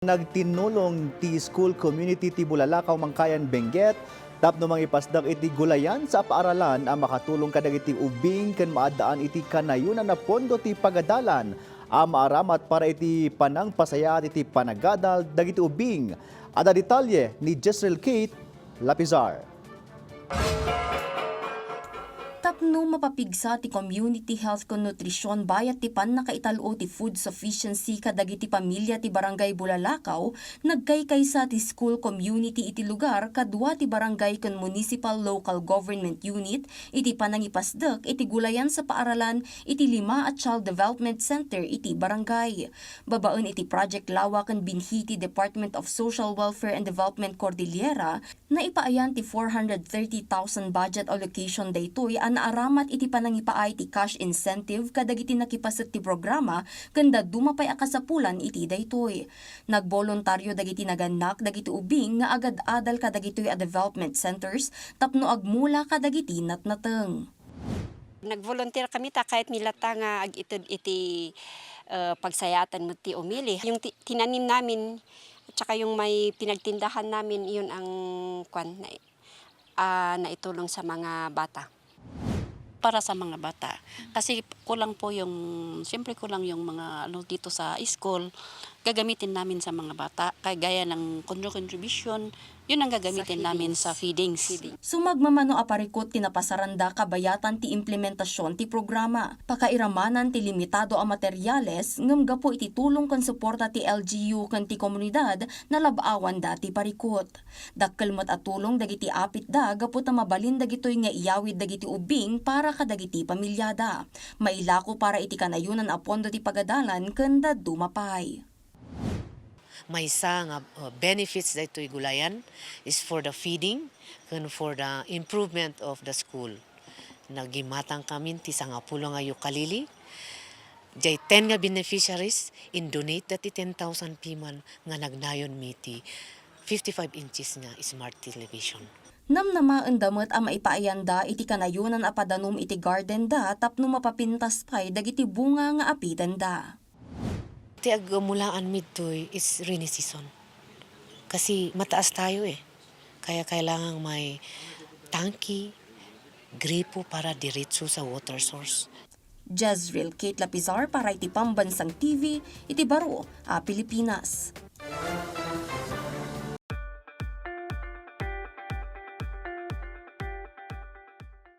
Nagtinulong ti school community ti Bulalakaw Mankayan Benguet tapno mangipasdak iti gulayan sa paaralan ang makatulong kadag iti ubing ken maadaan iti kanayunan na pondo ti pagadalan ang maaramat para iti panang pasaya iti panagadal dagiti ubing. Ada detalye ni Jezreel Kate Lapizar. Tapno mapapigsa ti community health kon nutrisyon bayat ti pan nakaitalo ti food sufficiency kadagiti pamilya ti barangay Bulalakaw nagkaykaysa ti school community iti lugar kadwa ti barangay kon municipal local government unit iti panangipasdek iti gulayan sa paaralan iti 5 at Child Development Center iti barangay. Babaen iti project lawa ken binhi ti Department of Social Welfare and Development Cordillera na ipaayan ti 430,000 budget allocation daytoy naaramat iti panangipaay ti cash incentive kadagiti nakipasat ti programa kanda dumapay akasapulan iti daytoy. Nagboluntaryo dagiti naganak dagiti ubing nga agad-adal kadagitoy a development centers tapno agmula kadagiti natnateng. Nag-volunteer kami ta kahit nilata nga ag-itid iti pagsayatan mo ti umili. Yung tinanim namin at saka yung may pinagtindahan namin iyon ang naitulong sa mga bata. Para sa mga bata. Kasi kulang po yung, siyempre kulang yung mga dito sa school, gagamitin namin sa mga bata. Kaya gaya ng contribution, yun ang gagamitin namin sa feedings. Sumagmamano aparikot tinapasaranda kabayatan ti implementasyon ti programa. Pakairamanan ti limitado a materyales ngem gapo iti tulong kon suporta ti LGU ken ti komunidad na labawan dati parikot. Dakkel met a tulong dagiti apit da gapo ta mabalin dagitoy nga iyawid dagiti ubing para kadagiti pamilyada. Mailako para iti kanayunan a pondo ti pagadalan ken dumapay. May isa nga benefits daytoy gulayan is for the feeding and for the improvement of the school. Nagimatang kami ti sangapulo nga yukalili. Jay 10 nga beneficiaries in donate dati 10,000 piman nga nagnayon miti 55 inches nga smart television. Namnamaan damet a maipaayanda iti kanayunan a padanom iti garden da tapno mapapintas pay dagiti bunga nga apidan da. Ti agmulaan midtoy is rainy season. Kasi mataas tayo Kaya kailangan may tangki, gripo para diretso sa water source. Jezreel Kate Lapizar para iti Pambansang TV, iti Baro, Pilipinas.